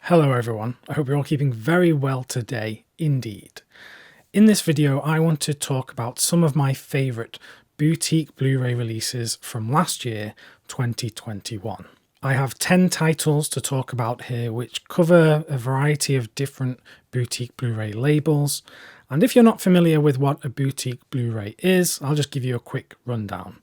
Hello everyone, I hope you're all keeping very well today indeed. In this video I want to talk about some of my favourite boutique Blu-ray releases from last year, 2021. I have 10 titles to talk about here which cover a variety of different boutique Blu-ray labels, and if you're not familiar with what a boutique Blu-ray is, I'll just give you a quick rundown.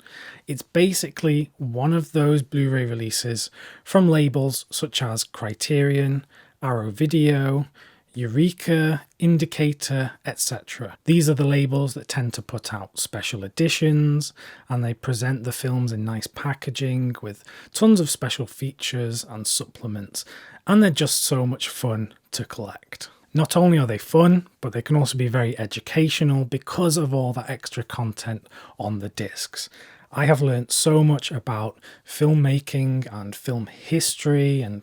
It's basically one of those Blu-ray releases from labels such as Criterion, Arrow Video, Eureka, Indicator, etc. These are the labels that tend to put out special editions, and they present the films in nice packaging with tons of special features and supplements, and they're just so much fun to collect. Not only are they fun, but they can also be very educational because of all that extra content on the discs. I have learnt so much about filmmaking and film history and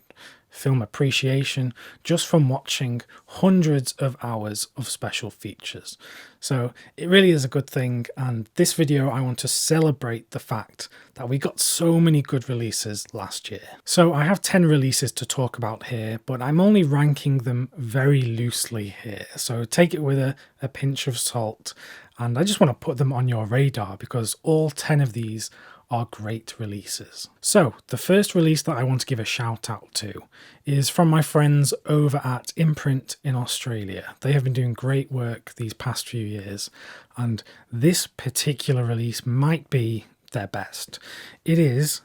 film appreciation just from watching hundreds of hours of special features. So it really is a good thing, and this video I want to celebrate the fact that we got so many good releases last year. So I have 10 releases to talk about here, but I'm only ranking them very loosely here, so take it with a pinch of salt, and I just want to put them on your radar because all 10 of these are great releases. So the first release that I want to give a shout out to is from my friends over at Imprint in Australia. They have been doing great work these past few years, and this particular release might be their best. It is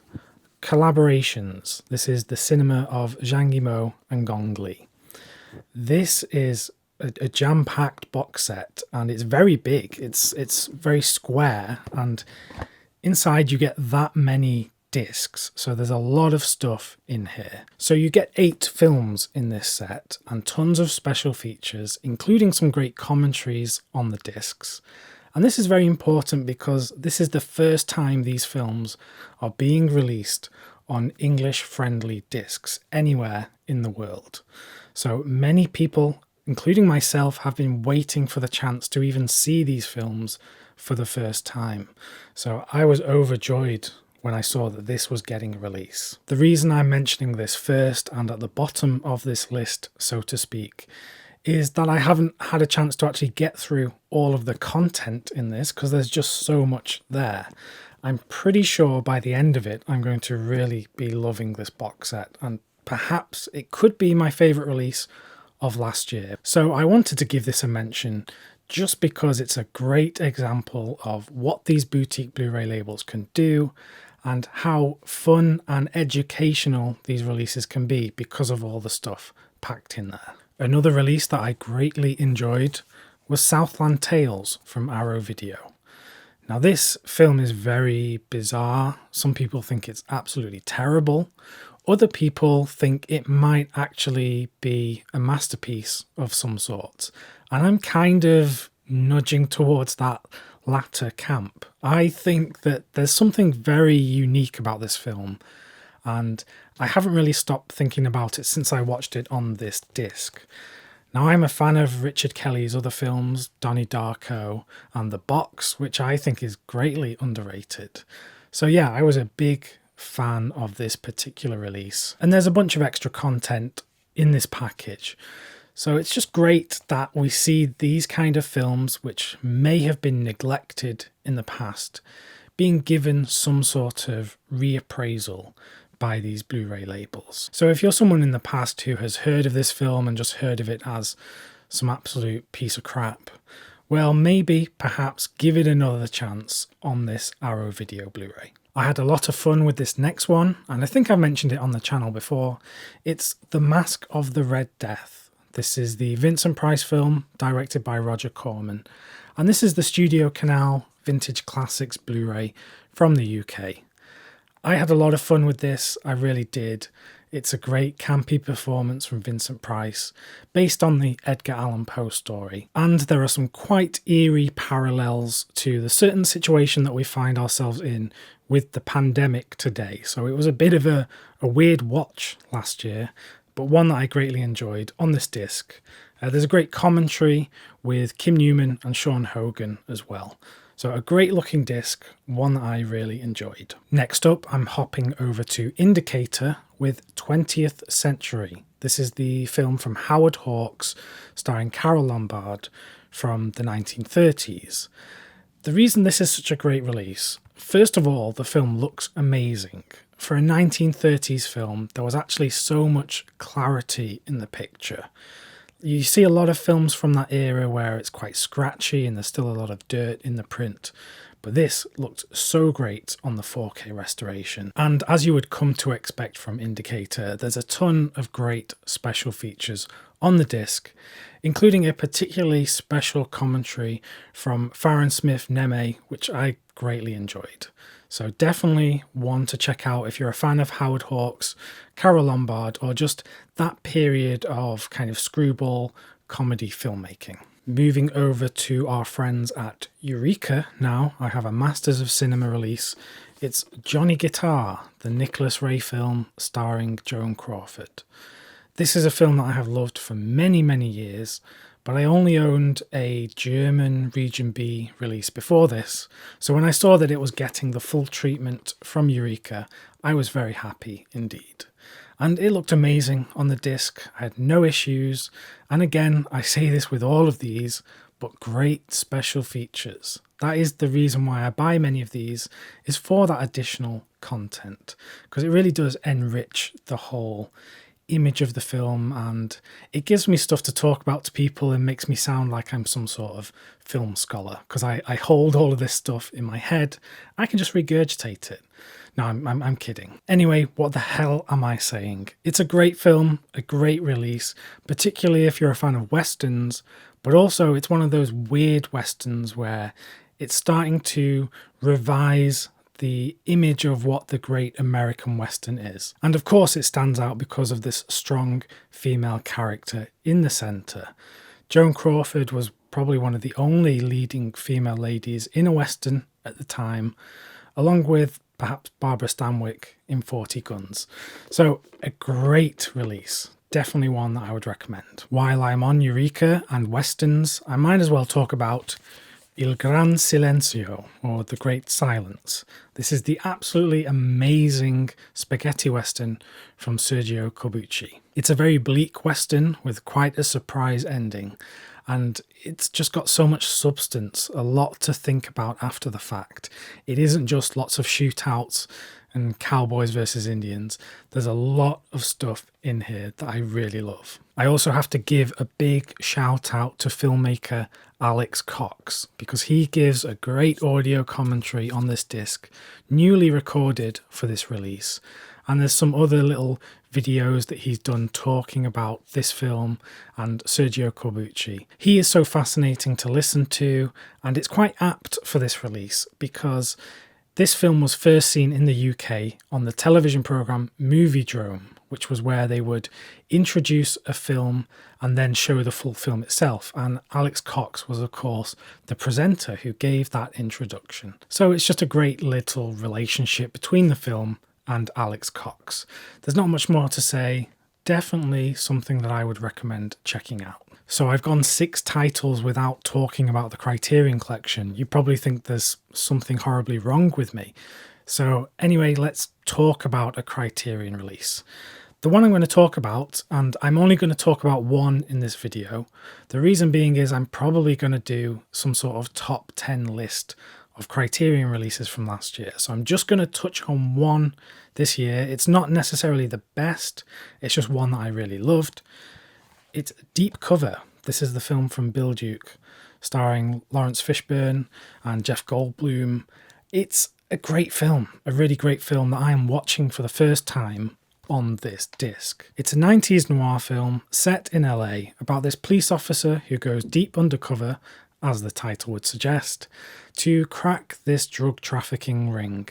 Collaborations. This is the cinema of Zhang Yimou and Gong Li. This is a jam-packed box set, and it's very big. It's very square, and inside you get that many discs, so there's a lot of stuff in here. So you get 8 films in this set and tons of special features, including some great commentaries on the discs. And this is very important because this is the first time these films are being released on English-friendly discs anywhere in the world. So many people, including myself, have been waiting for the chance to even see these films for the first time. So I was overjoyed when I saw that this was getting a release. The reason I'm mentioning this first and at the bottom of this list, so to speak, is that I haven't had a chance to actually get through all of the content in this because there's just so much there. I'm pretty sure by the end of it I'm going to really be loving this box set, and perhaps it could be my favourite release of last year. So I wanted to give this a mention just because it's a great example of what these boutique Blu-ray labels can do and how fun and educational these releases can be because of all the stuff packed in there. Another release that I greatly enjoyed was Southland Tales from Arrow Video. Now this film is very bizarre. Some people think it's absolutely terrible. Other people think it might actually be a masterpiece of some sort. And I'm kind of nudging towards that latter camp. I think that there's something very unique about this film, and I haven't really stopped thinking about it since I watched it on this disc. Now, I'm a fan of Richard Kelly's other films, Donnie Darko and The Box, which I think is greatly underrated. So yeah, I was a big fan of this particular release, and there's a bunch of extra content in this package. So it's just great that we see these kind of films, which may have been neglected in the past, being given some sort of reappraisal by these Blu-ray labels. So if you're someone in the past who has heard of this film and just heard of it as some absolute piece of crap, well, maybe, perhaps, give it another chance on this Arrow Video Blu-ray. I had a lot of fun with this next one, and I think I've mentioned it on the channel before. It's The Mask of the Red Death. This is the Vincent Price film, directed by Roger Corman, and this is the Studio Canal Vintage Classics Blu-ray from the UK. I had a lot of fun with this, I really did. It's a great campy performance from Vincent Price, based on the Edgar Allan Poe story, and there are some quite eerie parallels to the certain situation that we find ourselves in with the pandemic today. So it was a bit of a weird watch last year, but one that I greatly enjoyed on this disc. There's a great commentary with Kim Newman and Sean Hogan as well. So a great looking disc, one that I really enjoyed. Next up, I'm hopping over to Indicator with 20th Century. This is the film from Howard Hawks, starring Carole Lombard, from the 1930s. The reason this is such a great release, first of all, the film looks amazing. For a 1930s film, there was actually so much clarity in the picture. You see a lot of films from that era where it's quite scratchy and there's still a lot of dirt in the print, but this looked so great on the 4K restoration. And as you would come to expect from Indicator, there's a ton of great special features on the disc, including a particularly special commentary from Farren Smith Neme, which I greatly enjoyed. So definitely one to check out if you're a fan of Howard Hawks, Carole Lombard, or just that period of kind of screwball comedy filmmaking. Moving over to our friends at Eureka now, I have a Masters of Cinema release. It's Johnny Guitar, the Nicholas Ray film starring Joan Crawford. This is a film that I have loved for many, many years, but I only owned a German Region B release before this, so when I saw that it was getting the full treatment from Eureka, I was very happy indeed. And it looked amazing on the disc, I had no issues, and again, I say this with all of these, but great special features. That is the reason why I buy many of these, is for that additional content, because it really does enrich the whole image of the film, and it gives me stuff to talk about to people and makes me sound like I'm some sort of film scholar, because I hold all of this stuff in my head. I can just regurgitate it. No, I'm kidding. Anyway, what the hell am I saying? It's a great film, a great release, particularly if you're a fan of westerns, but also it's one of those weird westerns where it's starting to revise the image of what the great American Western is. And of course it stands out because of this strong female character in the centre. Joan Crawford was probably one of the only leading female ladies in a Western at the time, along with perhaps Barbara Stanwyck in 40 Guns. So a great release. Definitely one that I would recommend. While I'm on Eureka and Westerns, I might as well talk about Il Gran Silenzio, or The Great Silence. This is the absolutely amazing spaghetti western from Sergio Corbucci. It's a very bleak western with quite a surprise ending, and it's just got so much substance, a lot to think about after the fact. It isn't just lots of shootouts and cowboys versus Indians. There's a lot of stuff in here that I really love. I also have to give a big shout out to filmmaker Alex Cox, because he gives a great audio commentary on this disc, newly recorded for this release. And there's some other little videos that he's done talking about this film and Sergio Corbucci. He is so fascinating to listen to, and it's quite apt for this release because this film was first seen in the UK on the television programme Moviedrome, which was where they would introduce a film and then show the full film itself. And Alex Cox was, of course, the presenter who gave that introduction. So it's just a great little relationship between the film and Alex Cox. There's not much more to say. Definitely something that I would recommend checking out. So I've gone 6 titles without talking about the Criterion Collection. You probably think there's something horribly wrong with me. So anyway, let's talk about a Criterion release. The one I'm going to talk about, and I'm only going to talk about one in this video. The reason being is I'm probably going to do some sort of top 10 list of Criterion releases from last year. So I'm just going to touch on one this year. It's not necessarily the best, it's just one that I really loved. It's Deep Cover. This is the film from Bill Duke, starring Lawrence Fishburne and Jeff Goldblum. It's a great film, a really great film that I am watching for the first time on this disc. It's a 90s noir film set in LA about this police officer who goes deep undercover, as the title would suggest, to crack this drug trafficking ring.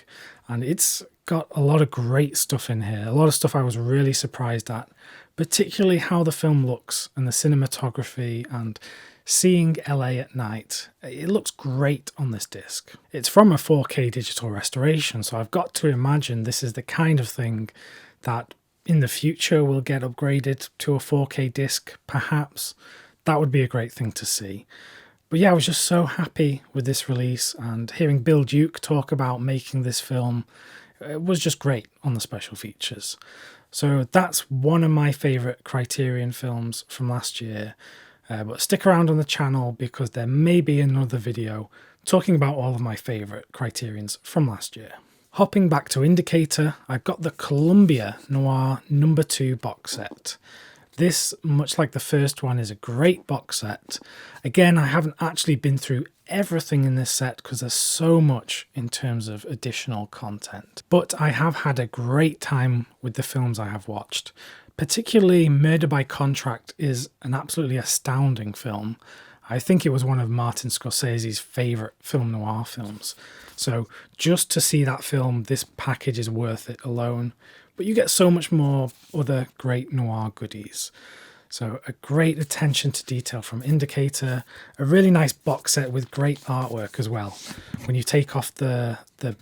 And it's got a lot of great stuff in here, a lot of stuff I was really surprised at, particularly how the film looks and the cinematography and seeing LA at night. It looks great on this disc. It's from a 4K digital restoration, so I've got to imagine this is the kind of thing that in the future will get upgraded to a 4K disc, perhaps. That would be a great thing to see. But yeah, I was just so happy with this release, and hearing Bill Duke talk about making this film, it was just great on the special features. So that's one of my favourite Criterion films from last year. But stick around on the channel because there may be another video talking about all of my favourite Criterions from last year. Hopping back to Indicator, I've got the Columbia Noir No. 2 box set. This, much like the first one, is a great box set. Again, I haven't actually been through everything in this set because there's so much in terms of additional content. But I have had a great time with the films I have watched. Particularly Murder by Contract is an absolutely astounding film. I think it was one of Martin Scorsese's favourite film noir films. So just to see that film, this package is worth it alone. But you get so much more other great noir goodies. So a great attention to detail from Indicator, a really nice box set with great artwork as well. When you take off the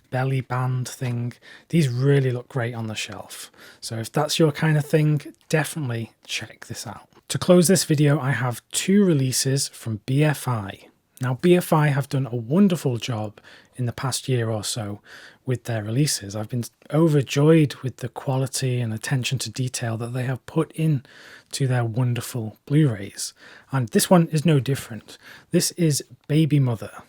belly band thing, these really look great on the shelf. So if that's your kind of thing, definitely check this out. To close this video, I have 2 releases from BFI. Now, BFI have done a wonderful job in the past year or so with their releases. I've been overjoyed with the quality and attention to detail that they have put in to their wonderful Blu-rays. And this one is no different. This is Baby Mother.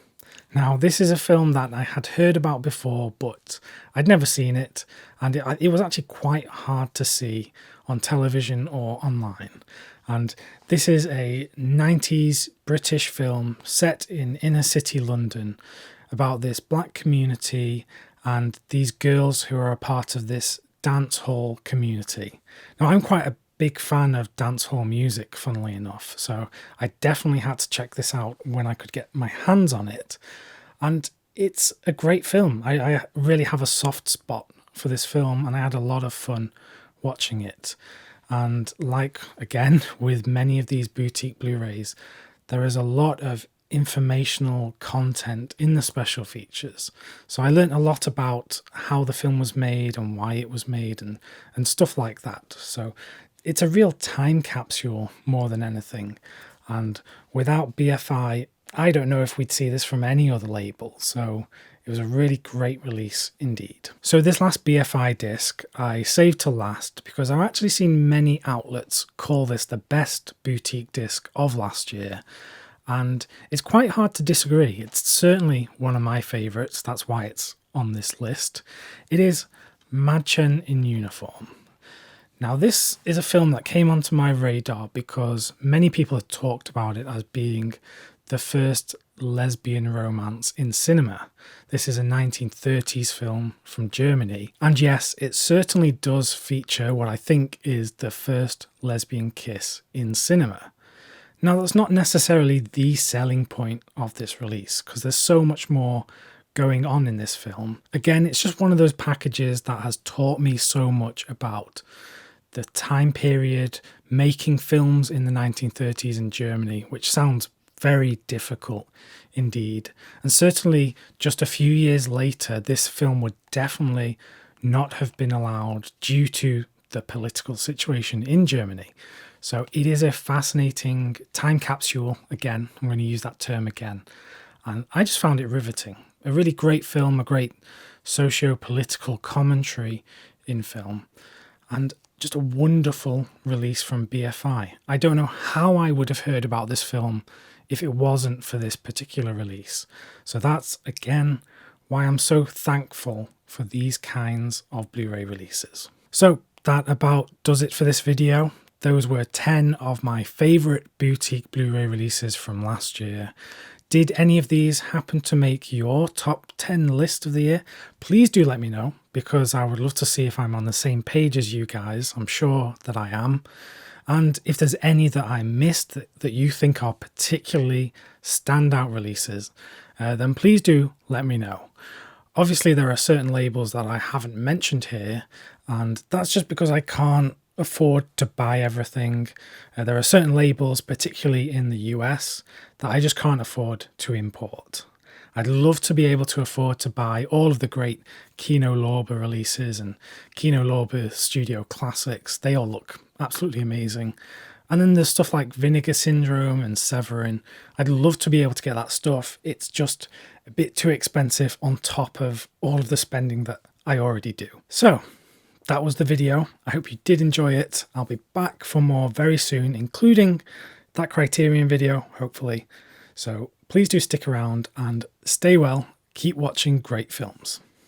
Now, this is a film that I had heard about before, but I'd never seen it. And it was actually quite hard to see on television or online. And this is a 90s British film set in inner city London about this black community and these girls who are a part of this dance hall community. Now, I'm quite a big fan of dance hall music, funnily enough, so I definitely had to check this out when I could get my hands on it. And it's a great film. I really have a soft spot for this film, and I had a lot of fun watching it. And like, again, with many of these boutique Blu-rays, there is a lot of informational content in the special features. So I learned a lot about how the film was made and why it was made and stuff like that. So it's a real time capsule more than anything. And without BFI, I don't know if we'd see this from any other label. So it was a really great release indeed. So this last BFI disc I saved to last because I've actually seen many outlets call this the best boutique disc of last year. And it's quite hard to disagree. It's certainly one of my favourites. That's why it's on this list. It is Madchen in Uniform. Now, this is a film that came onto my radar because many people have talked about it as being the first lesbian romance in cinema. This is a 1930s film from Germany. And yes, it certainly does feature what I think is the first lesbian kiss in cinema. Now, that's not necessarily the selling point of this release because there's so much more going on in this film. Again, it's just one of those packages that has taught me so much about the time period, making films in the 1930s in Germany, which sounds very difficult indeed. And certainly just a few years later, this film would definitely not have been allowed due to the political situation in Germany. So it is a fascinating time capsule. Again, I'm going to use that term again. And I just found it riveting. A really great film, a great socio-political commentary in film. And just a wonderful release from BFI. I don't know how I would have heard about this film if it wasn't for this particular release. So that's, again, why I'm so thankful for these kinds of Blu-ray releases. So that about does it for this video. Those were 10 of my favourite boutique Blu-ray releases from last year. Did any of these happen to make your top 10 list of the year? Please do let me know, because I would love to see if I'm on the same page as you guys. I'm sure that I am. And if there's any that I missed that you think are particularly standout releases, then please do let me know. Obviously, there are certain labels that I haven't mentioned here, and that's just because I can't afford to buy everything. There are certain labels, particularly in the US, that I just can't afford to import. I'd love to be able to afford to buy all of the great Kino Lorber releases and Kino Lorber Studio Classics. They all look absolutely amazing. And then there's stuff like Vinegar Syndrome and Severin. I'd love to be able to get that stuff. It's just a bit too expensive on top of all of the spending that I already do. So that was the video. I hope you did enjoy it. I'll be back for more very soon, including that Criterion video, hopefully. So please do stick around and stay well. Keep watching great films.